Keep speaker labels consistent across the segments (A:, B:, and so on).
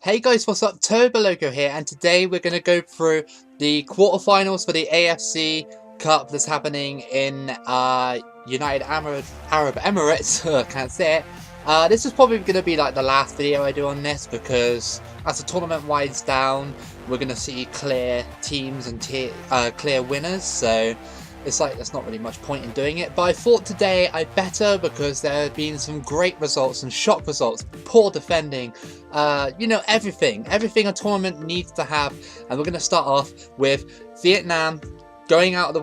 A: Hey guys, what's up? Toboloco here, and today we're going to go through the quarterfinals for the AFC Cup that's happening in United Arab Emirates. Can't say it. This is probably going to be like the last video I do on this, because as the tournament winds down, we're going to see clear teams and clear winners. So it's like there's not really much point in doing it, but I thought today I better, because there have been some great results and shock results, poor defending, everything a tournament needs to have. And we're going to start off with Vietnam going out of the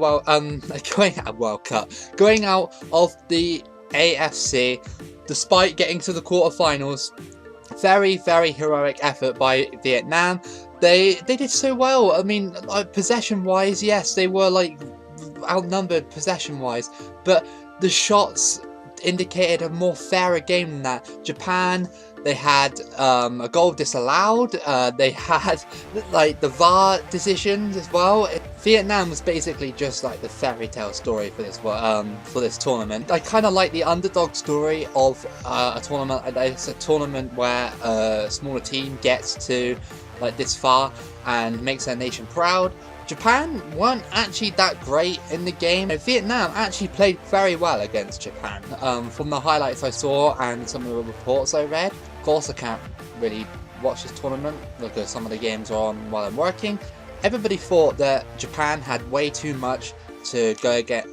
A: going out of the AFC despite getting to the quarterfinals. Very, very heroic effort by Vietnam. They did so well. I mean, possession wise, yes, they were like outnumbered possession wise, but the shots indicated a more fairer game than that. Japan, they had a goal disallowed, they had like the VAR decisions as well. Vietnam was basically just like the fairy tale story for this tournament. I kind of like the underdog story of a tournament. It's a tournament where a smaller team gets to like this far and makes their nation proud. Japan weren't actually that great in the game. Vietnam actually played very well against Japan. From the highlights I saw and some of the reports I read. Of course I can't really watch this tournament because some of the games are on while I'm working. Everybody thought that Japan had way too much to go get,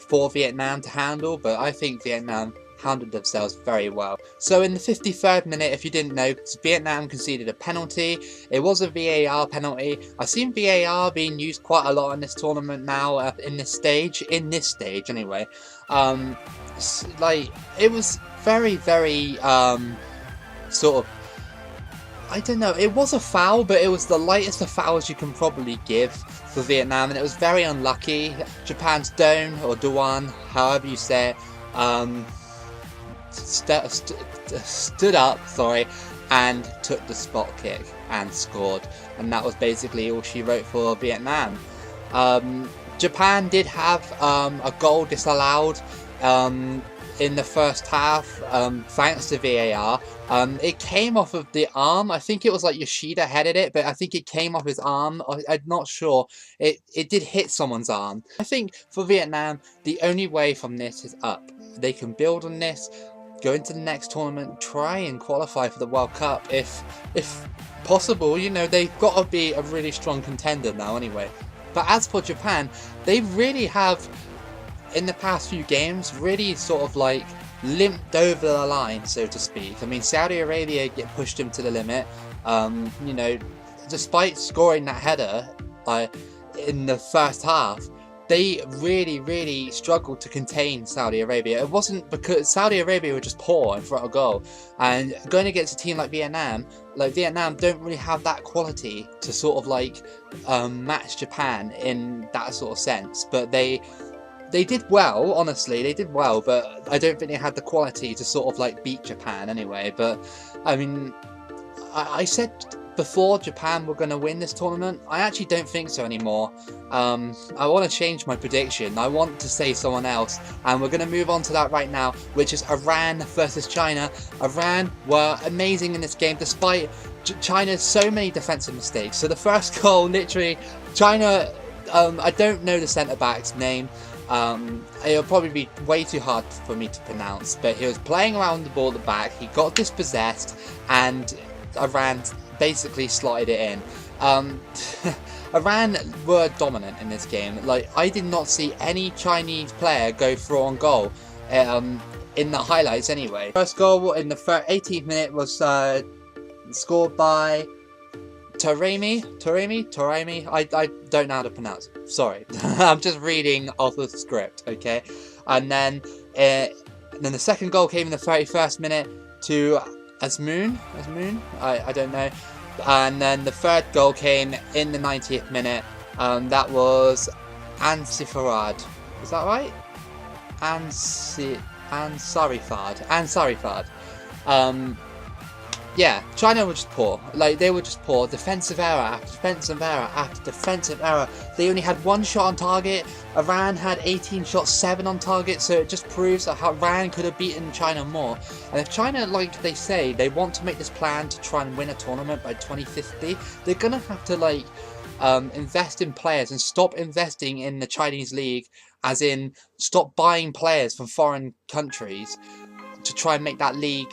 A: for Vietnam to handle, but I think Vietnam handled themselves very well. So in the 53rd minute, if you didn't know, Vietnam conceded a penalty. It was a VAR penalty. I've seen VAR being used quite a lot in this tournament now, in this stage anyway. It was very, very sort of, I don't know, it was a foul, but it was the lightest of fouls you can probably give for Vietnam, and it was very unlucky. Japan's Don, or Duan, however you say it, stood up, and took the spot kick and scored, and that was basically all she wrote for Vietnam. Japan did have a goal disallowed in the first half, thanks to VAR. It came off of the arm. I think it was like Yoshida headed it, but I think it came off his arm. I'm not sure. It did hit someone's arm. I think for Vietnam, the only way from this is up. They can build on this, go into the next tournament, try and qualify for the World Cup if possible. They've got to be a really strong contender now anyway. But as for Japan, they really have, in the past few games, really sort of like limped over the line, so to speak. I mean, Saudi Arabia pushed them to the limit. Despite scoring that header in the first half, they really, really struggled to contain Saudi Arabia. It wasn't because Saudi Arabia were just poor in front of goal, and going against a team like Vietnam don't really have that quality to sort of like match Japan in that sort of sense. But they did well, honestly, they did well, but I don't think they had the quality to sort of like beat Japan anyway. But I mean, I said before Japan were going to win this tournament. I actually don't think so anymore. I want to change my prediction. I want to say someone else, and we're going to move on to that right now, which is Iran versus China. Iran were amazing in this game despite China's so many defensive mistakes. So the first goal, literally, China, I don't know the centre-back's name. It'll probably be way too hard for me to pronounce, but he was playing around the ball at the back, he got dispossessed, and Iran basically slotted it in. Iran were dominant in this game. Like, I did not see any Chinese player go through on goal in the highlights anyway. First goal in the 18th minute was scored by Taremi. I don't know how to pronounce it. Sorry. I'm just reading off the script, okay? And then the second goal came in the 31st minute to Azmoun. I don't know. And then the third goal came in the 90th minute. That was Ansarifard. Is that right? Ansarifard. Yeah, China were just poor. Like, they were just poor. Defensive error after defensive error after defensive error. They only had 1 shot on target. Iran had 18 shots, 7 on target. So it just proves that how Iran could have beaten China more. And if China, like they say, they want to make this plan to try and win a tournament by 2050, they're going to have to, like, invest in players and stop investing in the Chinese league, as in stop buying players from foreign countries to try and make that league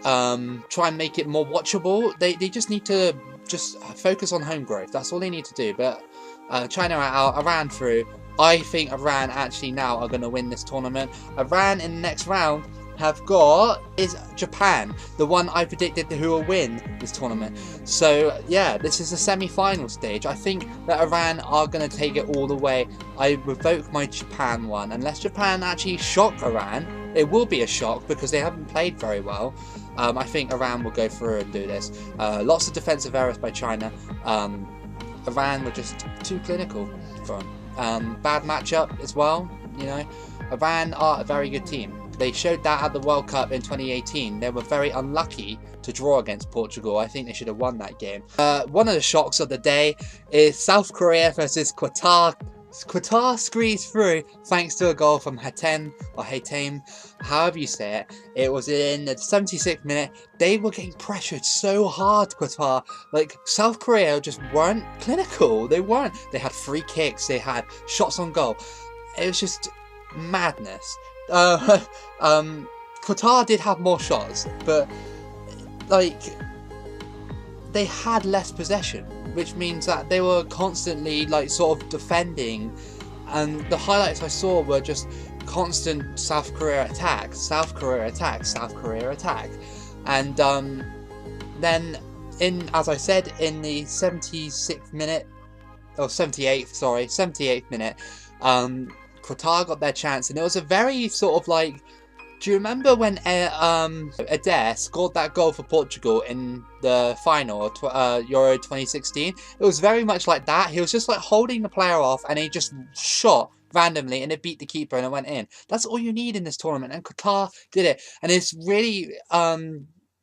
A: try and make it more watchable. They just need to just focus on home growth. That's all they need to do. But China are out, Iran through. I think Iran actually now are going to win this tournament. Iran in the next round have got is Japan, the one I predicted who will win this tournament. So yeah, this is the semi-final stage. I think that Iran are going to take it all the way. I revoke my Japan one. Unless Japan actually shock Iran, it will be a shock because they haven't played very well. I think Iran will go through and do this. Lots of defensive errors by China. Iran were just too clinical for them. Bad matchup as well, you know. Iran are a very good team. They showed that at the World Cup in 2018. They were very unlucky to draw against Portugal. I think they should have won that game. One of the shocks of the day is South Korea versus Qatar. Qatar squeezed through thanks to a goal from Hatem, or Hatem, however you say it. It was in the 76th minute. They were getting pressured so hard, Qatar. Like, South Korea just weren't clinical. They weren't. They had free kicks. They had shots on goal. It was just madness. Qatar did have more shots, but like, they had less possession, which means that they were constantly like sort of defending, and the highlights I saw were just constant South Korea attack, South Korea attack, South Korea attack. And then as I said, in the 76th minute, or 78th minute, Qatar got their chance, and it was a very sort of like, do you remember when Adair scored that goal for Portugal in the final, Euro 2016? It was very much like that. He was just like holding the player off, and he just shot randomly, and it beat the keeper, and it went in. That's all you need in this tournament, and Qatar did it. And it's really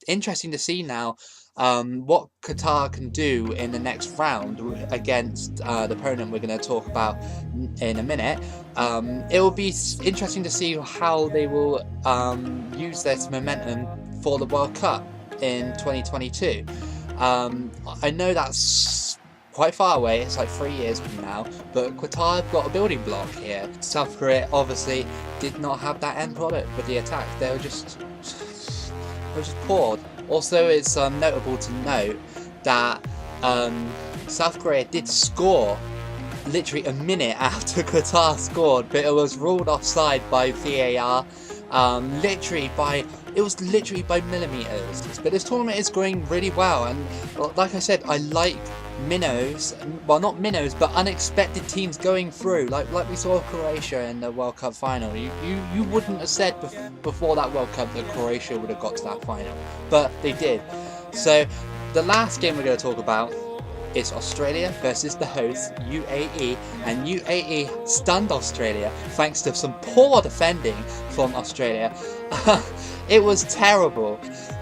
A: interesting to see now what Qatar can do in the next round against the opponent we're going to talk about in a minute. It will be interesting to see how they will use this momentum for the World Cup in 2022. I know that's quite far away, it's like 3 years from now, but Qatar have got a building block here. South Korea obviously did not have that end product with the attack. They were just poor. Also, it's notable to note that South Korea did score literally a minute after Qatar scored, but it was ruled offside by VAR. It was literally by millimeters. But this tournament is going really well, and like I said, I like minnows. Well, not minnows, but unexpected teams going through. Like we saw Croatia in the World Cup final. You wouldn't have said before that World Cup that Croatia would have got to that final, but they did. So the last game we're going to talk about is Australia versus the hosts, UAE, and UAE stunned Australia thanks to some poor defending from Australia. It was terrible.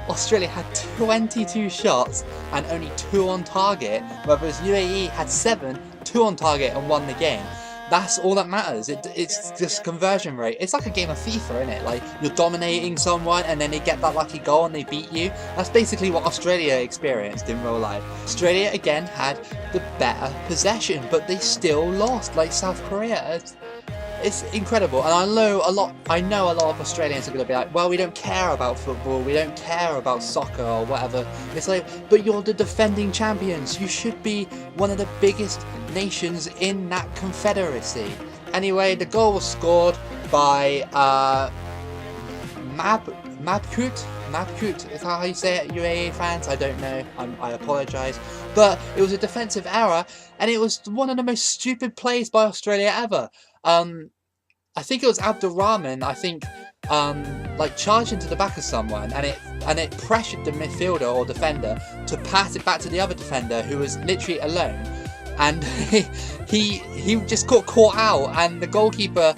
A: Australia had 22 shots and only 2 on target, whereas UAE had 7, 2 on target, and won the game. That's all that matters. It's just conversion rate. It's like a game of FIFA, isn't it? Like, you're dominating someone and then they get that lucky goal and they beat you. That's basically what Australia experienced in real life. Australia again had the better possession, but they still lost, like South Korea. It's incredible, and I know a lot of Australians are going to be like, well, we don't care about football, we don't care about soccer or whatever. It's like, but you're the defending champions. You should be one of the biggest nations in that confederacy. Anyway, the goal was scored by Mabkut, is that how you say it, UAE fans? I don't know, I apologise. But it was a defensive error, and it was one of the most stupid plays by Australia ever. I think it was Abdulrahman, like charged into the back of someone, and it pressured the midfielder or defender to pass it back to the other defender who was literally alone, and he just got caught out, and the goalkeeper,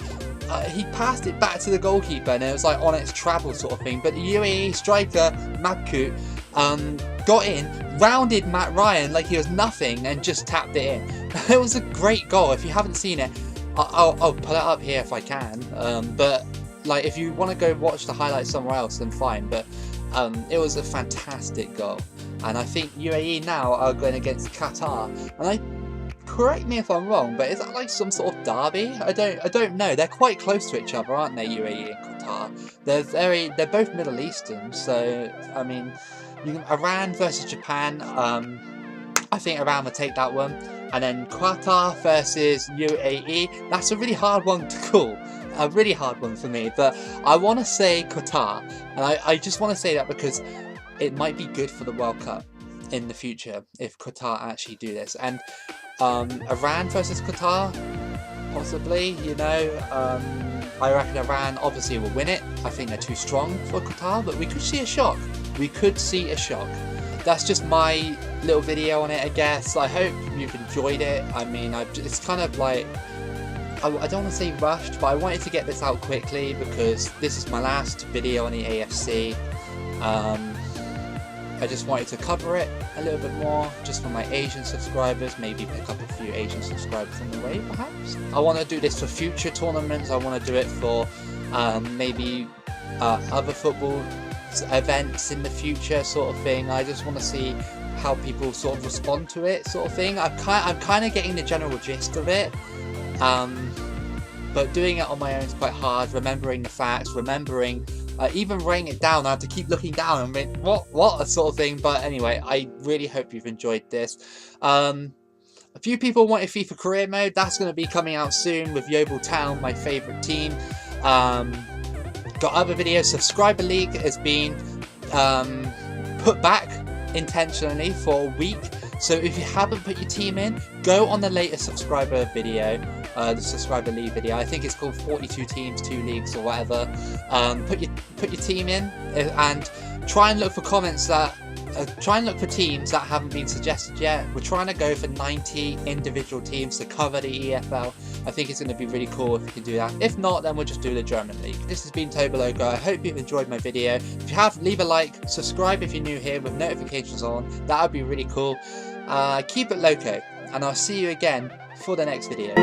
A: he passed it back to the goalkeeper, and it was like on its travel sort of thing. But the UAE striker Mabkut got in, rounded Matt Ryan like he was nothing, and just tapped it in. It was a great goal. If you haven't seen it, I'll pull it up here if I can. But like, if you want to go watch the highlights somewhere else, then fine. But it was a fantastic goal, and I think UAE now are going against Qatar. And correct me if I'm wrong, but is that like some sort of derby? I don't know. They're quite close to each other, aren't they? UAE and Qatar. They're both Middle Eastern, so I mean, Iran versus Japan. I think Iran will take that one, and then Qatar versus UAE. That's a really hard one to call. A really hard one for me, but I want to say Qatar, and I just want to say that because it might be good for the World Cup in the future if Qatar actually do this. And Iran versus Qatar, possibly, you know, I reckon Iran obviously will win it. I think they're too strong for Qatar, but we could see a shock. We could see a shock. That's just my little video on it, I guess. I hope you've enjoyed it. I mean, it's kind of like, I don't want to say rushed, but I wanted to get this out quickly because this is my last video on the AFC. I just wanted to cover it a little bit more, just for my Asian subscribers, maybe pick up a few Asian subscribers on the way, perhaps. I want to do this for future tournaments. I want to do it for maybe other football events in the future, sort of thing. I just want to see how people sort of respond to it, sort of thing. I'm kind of getting the general gist of it. But doing it on my own is quite hard, remembering the facts, even writing it down. I have to keep looking down and think, what a sort of thing. But anyway, I really hope you've enjoyed this. A few people wanted FIFA career mode. That's going to be coming out soon with Yeovil Town, my favourite team. Got other videos. Subscriber League has been put back intentionally for a week. So if you haven't put your team in, go on the latest subscriber video, the subscriber league video. I think it's called 42 teams, 2 leagues, or whatever. Put your team in and try and look for comments that try and look for teams that haven't been suggested yet. We're trying to go for 90 individual teams to cover the EFL. I think it's going to be really cool if we can do that. If not, then we'll just do the German League. This has been Toboloco. I hope you've enjoyed my video. If you have, leave a like, subscribe if you're new here with notifications on. That would be really cool. Keep it loco, and I'll see you again for the next video.